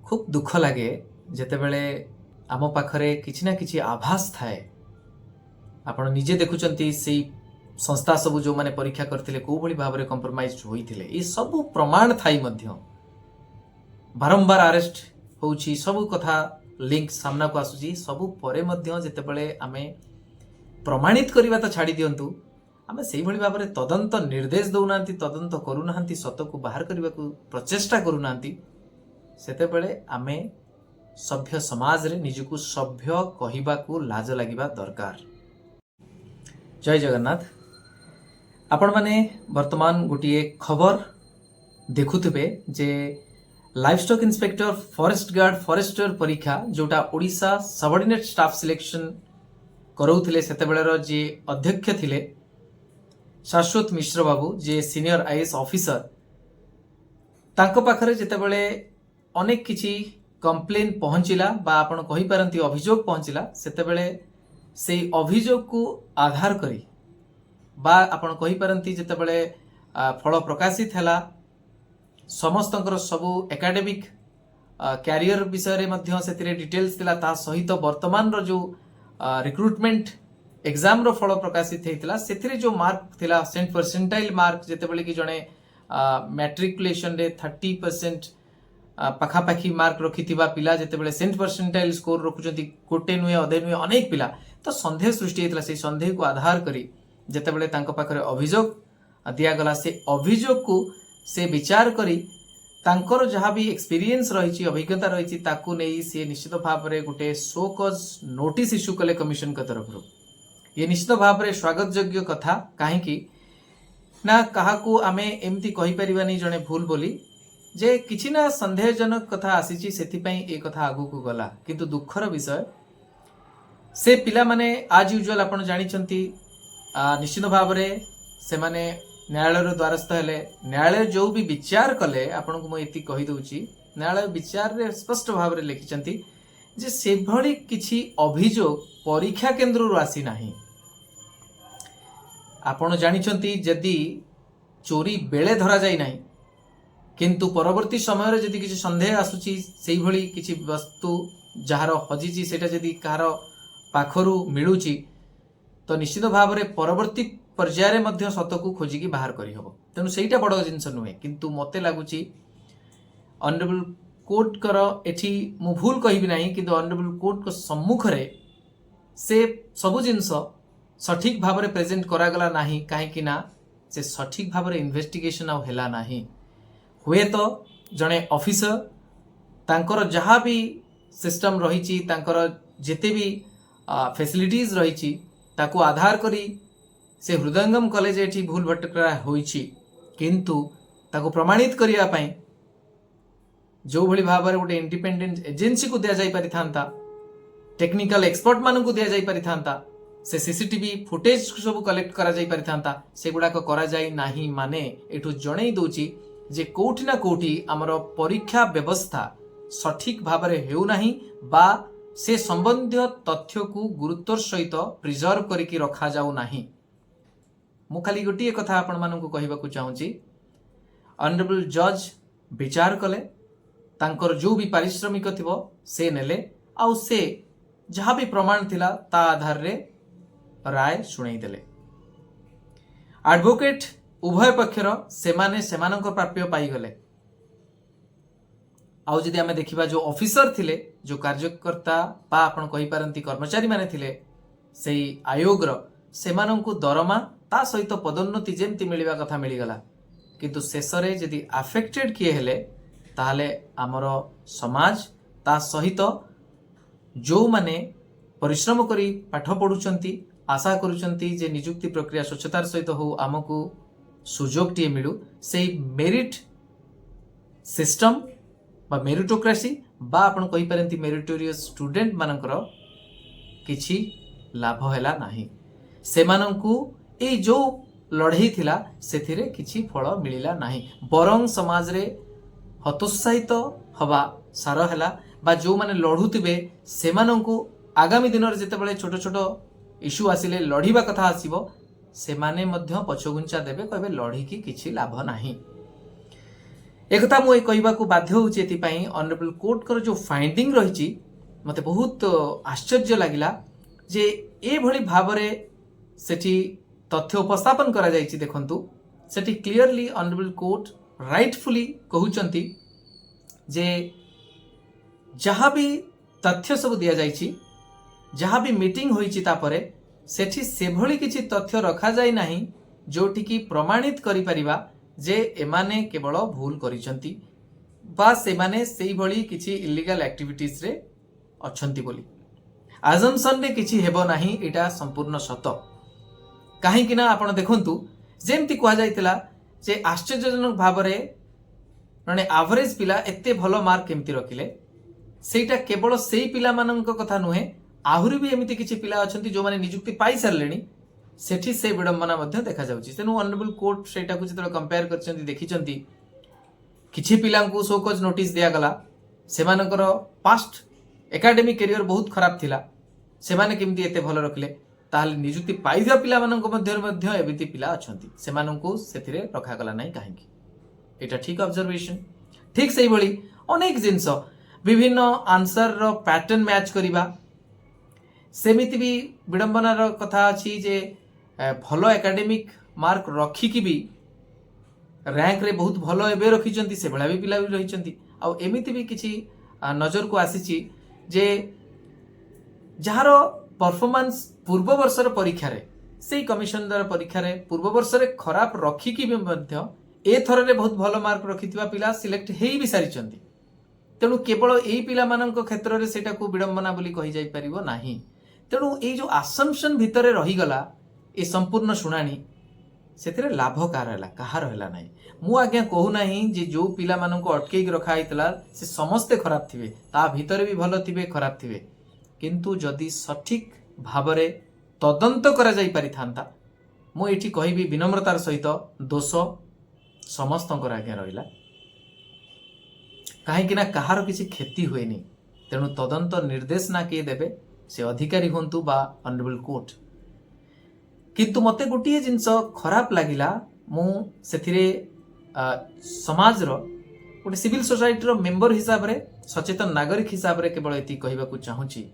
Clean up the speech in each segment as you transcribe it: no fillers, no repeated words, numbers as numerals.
खूब दुख लगे जेतेबेले आम पाखरे किछि ना किछि आभास थाए। आपण निजे देखुचंती सेई संस्था सब जो माने परीक्षा करथिले को भली भाबरे कंप्रोमाइज होइथिले ए सब प्रमाण थाई मध्य बारंबार अरेस्ट होउछि सब कथा लिंक सामना को आसुछि सब परे मध्य जेतेबेले आमे प्रमाणित करिबा त छाडी दियंतु आमे सेई भली भाबरे तदंत निर्देश दउनांती तदंत करूनांती सत को बाहर करबा को प्रचेष्टा करूनांती सेतेबेले आमे सभ्य समाज रे निजको सभ्य कहिबा को लाज लागिबा दरकार। जय जगन्नाथ। आपण माने वर्तमान गोटे खबर देखुथिबे जे livestock inspector forest guard forester परीक्षा जोटा ओडिशा सबऑर्डिनेट स्टाफ सिलेक्शन करौथिले सेतेबेलर जे अध्यक्ष थिले शाश्वत मिश्र बाबू जे सीनियर आईएएस ऑफिसर तांको पाखरे जेतेबेले अनेक किछि कंप्लेन पहुंचिला बा आपण कहि पारंती अभियोग पहुंचिला सेतेबेले सेई अभियोग को आधार करी बा आपण कहि पारंती जेतेबेले फल प्रकाशित हैला समस्तंकर सबु एकेडमिक कैरियर विषय रे मध्य सेतिरे डिटेल्स थिला ता सहित वर्तमान रो जो रिक्रुटमेंट एग्जाम रो फल प्रकाशित हेतिला सेतिरे जो मार्क थिला सेंट परसेंटाइल मार्क जेतेबेले कि जणे मैट्रिकुलेशन रे 30% पाखापाखी मार्क रखिथिबा पिला जेतेबेले सेंट परसेंटाइल स्कोर रखुचंती कोटे नुए अधे नुए अनेक पिला तो संदेह सृष्टि हेतिला से संदेह को आधार करी जेतेबेले तांको पाखरे अभियोग दिया गला से अभियोग को से विचार करी तांकर जहाँ भी एक्सपीरियंस रही अभिज्ञता रही ताकू नहीं से निश्चित भाव में गोटे शो कज नोटिस इश्यू कले कमिशन का तरफ ये निश्चित भाव में स्वागत योग्य कथा कहीं ना काहाकू आमे एमती कहि परिबानी जणे भूल बोली जे किछि ना संदेहजनक कथा आसीची सेथिपई ए कथा आगु को गला किंतु दुखर विषय से पिला माने आज यूजुअल आपण जानिचंती निश्चित भाव में से माने न्यायालय द्वारस्थ हेले न्यायालय जो भी विचार कले आपण को मैं कहि दउची न्यायालय विचार रे स्पष्ट भाव में लिखिचंती जे से भली किछि अभियोग परीक्षा केंद्र रु आसी नाही। आपण जानिचंती जदी चोरी बेले धरा जाई नाही किंतु परवर्ती समय रे जदी किछि संदेह आसुची सेही भली किछि वस्तु जहार हजिची सेटा जदी कहार पाखरु मिलुची तो निश्चित भाव में परवर्ती पर्यायर मध्य सतकू खोजिकी बाहर करी हबो तेनु सेटा बड़ जिंस नुहे किंतु मते लागुची ऑनरेबल कोर्ट कर एठी मु भूल कहिबि नाही किंतु ऑनरेबल कोर्ट को सम्मुख रे से सबु जिंस सठिक भाव में प्रेजेंट करा गला नाही काहे कि ना से सठिक भाव में इन्वेस्टिगेशन आ हेला नाही हुए तो जड़े ऑफिसर तांकर जहाँ भी सिस्टम रही तांकर जेते भी फैसिलिटीज रही ताकू आधार करी से हृदयंगम कॉलेज एठी भूल भटकरा होईची किंतु ताकू प्रमाणित करिया पई जो भली भाव में गोटे इंडिपेंडेंट एजेंसी को दिया जाई पारि थांता टेक्निकल एक्सपर्ट मान को दिया जाई पारि थांता से सीसीटीवी फुटेज सब कलेक्ट करा जाई पारि थांता से गुडा को करा जाई नाही माने एठू जणै दोची जे कोठी ना कोठी आमर परीक्षा व्यवस्था सठिक भाव में हेउ नाही बा से संबंधित तथ्य को गुरुत्वर सहित प्रिजर्व करिकी रखा जाऊ नाही। मु खाली गोटे कथा आपण मानकु कहिबाकू चाहूची ऑनरेबल जज विचार कले तांकर जो भी पारिश्रमिक थिबो से नेले आउ से जहाँ भी प्रमाण थिला ता आधार रे राय सुनाई देले। एडवोकेट उभय पक्षर सेमाने सेमानक प्राप्य पाई गले आउ जदि आमे देखिबा जो ऑफिसर थिले जो कार्यकर्ता बा आपण कहि पारंती कर्मचारी माने थिले सेई आयोग रो सेमानंकु दरमा ता सहित पदोन्नति जेमति मिलिबा कथा मिली गला किंतु शेषरे जदि अफेक्टेड किए हेले ताहले हमर समाज ता सहित जो माने परिश्रम करी पाठ पढुचंती आशा करूचंती जे नियुक्ति प्रक्रिया स्वच्छतार सहित हो आमको सुजोग टी मिलू से मेरिट सिस्टम बा मेरिटोक्रेसी बा आपण कहि पारंती मेरिटोरियस स्टूडेंट मानकर किछि लाभ हैला नाही सेमानंकु ए जो लड़ाई थिला सेथिरे किछि फल मिलिला नाही बरंग समाज रे हतोत्साहित हवा सार हैला बा जो माने लढुतिबे सेमानंकु आगामी दिन रे जेतेबेले छोट छोट इश्यू आसिले लढिबा कथा आसीबो सेमाने मध्य पछगुंचा देबे कहबे लढी की किछि लाभ नाही। एकथा मुझे कहवाक बाध्य होची एथिपाई ऑनरेबल कोर्ट कर जो फाइंडिंग रही मते बहुत आश्चर्य लगिला जे ए भली भाबरे सेठी तथ्य उपस्थापन करा जायछि। देखंतु सेठी क्लियरली ऑनरेबल कोर्ट राइटफुली कहउचंती जे जहाँ भी तथ्य सब दिया जायछि, जहाँ भी मीटिंग होईछि तापरे सेठी सेभली किछि तथ्य रखा जाय नाही जोटी की प्रमाणित करि परिबा जे एमाने केवल भूल करिसंती बा सेमाने सेई भली किछि इल्लीगल एक्टिविटीज रे अछंती बोली आजम्पशन रे किछि हेबो नाही। एटा संपूर्ण सत काहे कि ना आपण देखंतु जेमति कहा जायतिला जे आश्चर्यजनक भाबरे माने एवरेज पिला एते भलो मार्क केमति रखिले सेटा केवल सेई पिला माननक कथा नुहे, आहुरी भी एमिति किछि पिला अछंती जो माने नियुक्ति पाई सरलेनी सेठी से विडंबना मध्य देखा जाउछि। तेनु ऑनरेबल कोर्ट सेटा को जतरा कंपेयर करछंती देखिछंती किछि पिलांकु शोकज नोटिस दिया गला, सेमानकर पास्ट एकेडमिक करियर बहुत खराब थिला, सेमाने केमति एते भलो रखले ताहले नियुक्ति पाइदिया पिला माननक मध्य एबिति पिला अछंती सेमानंकु सेथिरे रखा गला नाही काहेकि एटा ठीक ऑब्जर्वेशन। ठीक सेही बळी अनेक जिंस विभिन्न आंसर रो पैटर्न मैच करिबा सेमिति भी विडंबनार कथा अछि जे भलो एकेडमिक मार्क रखिकी भी रैंक रे बहुत भलो एबे रखिचंती से भला भी पिला भी रहिचंती। आ एमिति भी किछि नजर को आसीची जे जहार परफॉर्मेंस पूर्व वर्षर परीक्षा रे सेई कमिशन द्वारा परीक्षा रे पूर्व वर्ष रे खराब रखिकी भी मध्य ए थर रे बहुत भलो मार्क रखिथिबा पिला सिलेक्ट हेई भी सारिचंती। तेणु केवल एई पिला माननक क्षेत्र रे सेटा को विडंबना बोली कहि जाय परिबो नाही। तेणु ए जो आसम्पशन भितरे रही गला ए संपूर्ण शुणाणी सेथिरे लाभ कार हैला कहार हैला नाही। मु आज्ञा कहू नाही जे जो पिला माननक अटकेई रखा हैतला से समस्ते खराब थिबे, ता भितरे भी भलो थिबे खराब थिबे, किंतु जदि सठिक भाबरे तदंत करा जाई पारि थांता मु एठी कहिबी विनम्रतार सहित दोष समस्तंकर आज्ञा रहिला काहे कि ना कहार किसी क्षति हुएनी। तेणु तदंत निर्देश ना किए देबे से अधिकारी हंतु बा ऑनरेबल कोर्ट। किंतु मते गोटे जिनस खराब लागिला मु सेथिरे समाज रो गोटे सिविल सोसाइटी रो मेंबर हिसाब रे सचेतन नागरिक हिसाब रे केवल एति कहबा को चाहूची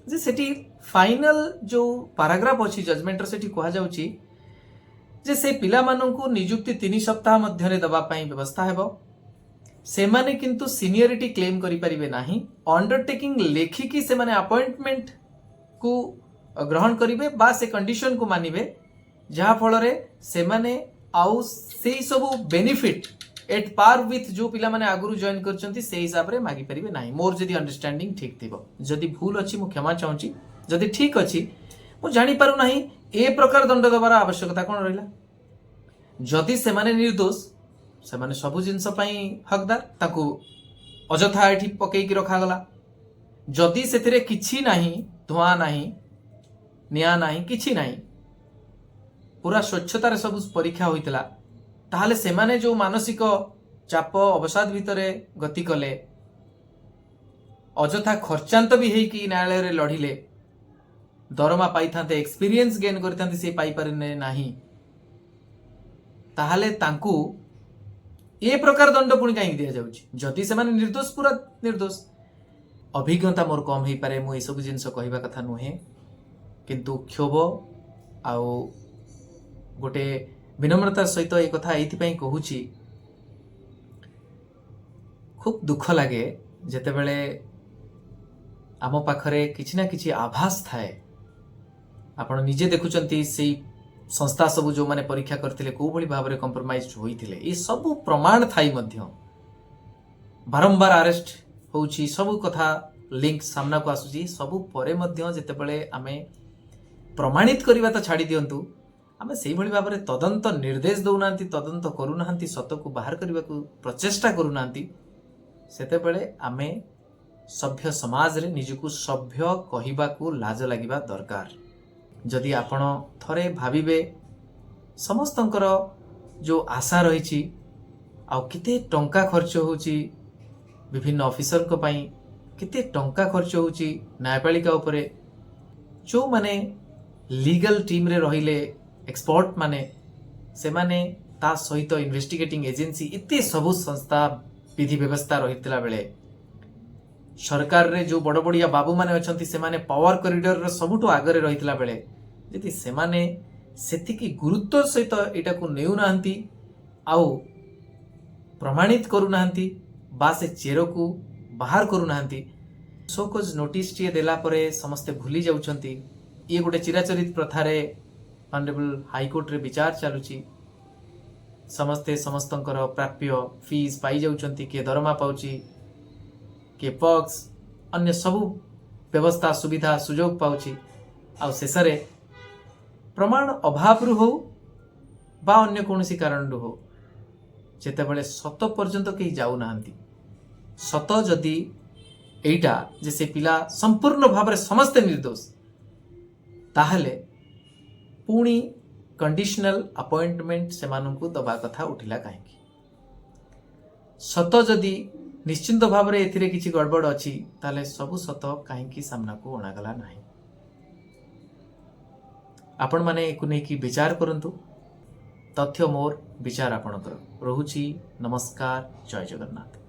जे सेठी फाइनल जो पैराग्राफ अछि जजमेंट रो सेठी कहा जाउची जे से पिला माननकु नियुक्ति 3 सप्ताह मध्य रे दबा पई व्यवस्था हेबो। सेमाने किंतु सीनियरिटी क्लेम करि परिबे नाही, अंडरटेकिंग लेखिकी सेमाने अपॉइंटमेंट को ग्रहण करिवे बा से कंडीशन को मानिबे जहा फल रे सेमाने आउ सेई सब बेनिफिट एट पार विथ जो पिला माने आगुरु जॉइन करचंती से हिसाब रे मागी परिबे नाही। मोर जदी अंडरस्टैंडिंग ठीक थिबो, जदी भूल अछि मु क्षमा चाहूची, जदी ठीक अछि मु जानि पारु नाही ए प्रकार दंड दबार आवश्यकता कोन रहिला। जदी सेमाने निर्दोष सेमाने सबु जिनस पई हकदार ताकू अजथा एठी पकेई की रखा गला। जदी सेथिरे किछि नाही, धुआं नाही, निया नाही, किछि नाही, पूरा स्वच्छतार सब परीक्षा होइतला, ताहले सेमाने जो मानसिक चाप अवसाद भितरे गति कले, अजथा खर्चांत भी हेई कि न्यायालय रे लढिले, दरमा पाई थांते, एक्सपीरियंस गेन करथांते, से पाई पारने नाही, ताहले तांकू ए प्रकार दंड पुणी कहीं दिया जाउची। जदि सेमाने निर्दोष पूरा निर्दोष। अभिज्ञता मोर कम हेई पारे, मु ए सब जिंस कहबा कथा नुहे, किंतु क्षोभ आउ गोटे विनम्रता सहित ए कथा एथि पई कहूची। खूब दुख लागे जेतेबेले आम पाखरे किछि ना किछि आभास थाए। आपण निजे देखुचंती सेई संस्था सब जो माने परीक्षा करथिले को भली भाबरे कंप्रोमाइज होइथिले, ए सब प्रमाण थाई मध्य बारंबार अरेस्ट होउची, सब कथा लिंक सामना को आसुची, सब परे मध्य जेतेबेले आमे प्रमाणित करिबा त छाडी दियंतु, आमे सेई भली भाबरे तदंत निर्देश दउनांती, तदंत करूनांती, सत को बाहर करिबा को प्रचेष्टा करूनांती, सेतेबेले आमे सभ्य समाज रे निजकु सभ्य कहिबा को लाज लागिबा दरकार। जदि आपण थरे भाबिबे समस्तंकर जो आशा रही आ केते टंका खर्च होची विभिन्न ऑफिसर को पई, केते टंका खर्च होची न्यायपालिका उपरे, जो माने लीगल टीम रे रहिले एक्सपर्ट माने, से माने ତା ସହିତ ଇନଭେଷ୍ଟିଗେଟିଂ ଏଜେନ୍ସି ଏତେ ସବୁ ସଂସ୍ଥା ବିଧି ବ୍ୟବସ୍ଥା ରହିଥିଲା ବେଳେ ସରକାରରେ ଯେଉଁ ବଡ଼ ବଡ଼ିଆ ବାବୁମାନେ ଅଛନ୍ତି ସେମାନେ ପାୱାର କରିଡରର ସବୁଠୁ ଆଗରେ ରହିଥିଲା ବେଳେ ଯଦି ସେମାନେ ସେତିକି ଗୁରୁତ୍ୱ ସହିତ ଏଇଟାକୁ ନେଉନାହାନ୍ତି ଆଉ ପ୍ରମାଣିତ କରୁନାହାନ୍ତି ବା ସେ ଚେରକୁ ବାହାର କରୁନାହାନ୍ତି ସୋକଜ ନୋଟିସଟିଏ ଦେଲା ପରେ ସମସ୍ତେ ଭୁଲି ଯାଉଛନ୍ତି। ଇଏ ଗୋଟେ ଚିରାଚରିତ ପ୍ରଥାରେ ଅନରେବଲ ହାଇକୋର୍ଟରେ ବିଚାର ଚାଲୁଛି। ସମସ୍ତେ ସମସ୍ତଙ୍କର ପ୍ରାପ୍ୟ ଫିସ୍ ପାଇଯାଉଛନ୍ତି, କିଏ ଦରମା ପାଉଛି, କିଏ ପକ୍ସ ଅନ୍ୟ ସବୁ ବ୍ୟବସ୍ଥା ସୁବିଧା ସୁଯୋଗ ପାଉଛି। ଆଉ ଶେଷରେ ପ୍ରମାଣ ଅଭାବରୁ ହଉ ବା ଅନ୍ୟ କୌଣସି କାରଣରୁ ହଉ ଯେତେବେଳେ ସତ ପର୍ଯ୍ୟନ୍ତ କେହି ଯାଉନାହାନ୍ତି, ସତ ଯଦି ଏଇଟା ଯେ ସେ ପିଲା ସମ୍ପୂର୍ଣ୍ଣ ଭାବରେ ସମସ୍ତେ ନିର୍ଦ୍ଦୋଷ, ତାହେଲେ ପୁଣି କଣ୍ଡିସନାଲ ଆପଏଣ୍ଟମେଣ୍ଟ ସେମାନଙ୍କୁ ଦବା କଥା ଉଠିଲା କାହିଁକି? ସତ ଯଦି ନିଶ୍ଚିନ୍ତ ଭାବରେ ଏଥିରେ କିଛି ଗଡ଼ବଡ଼ ଅଛି ତାହେଲେ ସବୁ ସତ କାହିଁକି ସାମ୍ନାକୁ ଅଣାଗଲା ନାହିଁ? ଆପଣମାନେ ଏକୁ ନେଇକି ବିଚାର କରନ୍ତୁ। ତଥ୍ୟ ମୋର, ବିଚାର ଆପଣଙ୍କର। ରହୁଛି। ନମସ୍କାର, ଜୟ ଜଗନ୍ନାଥ।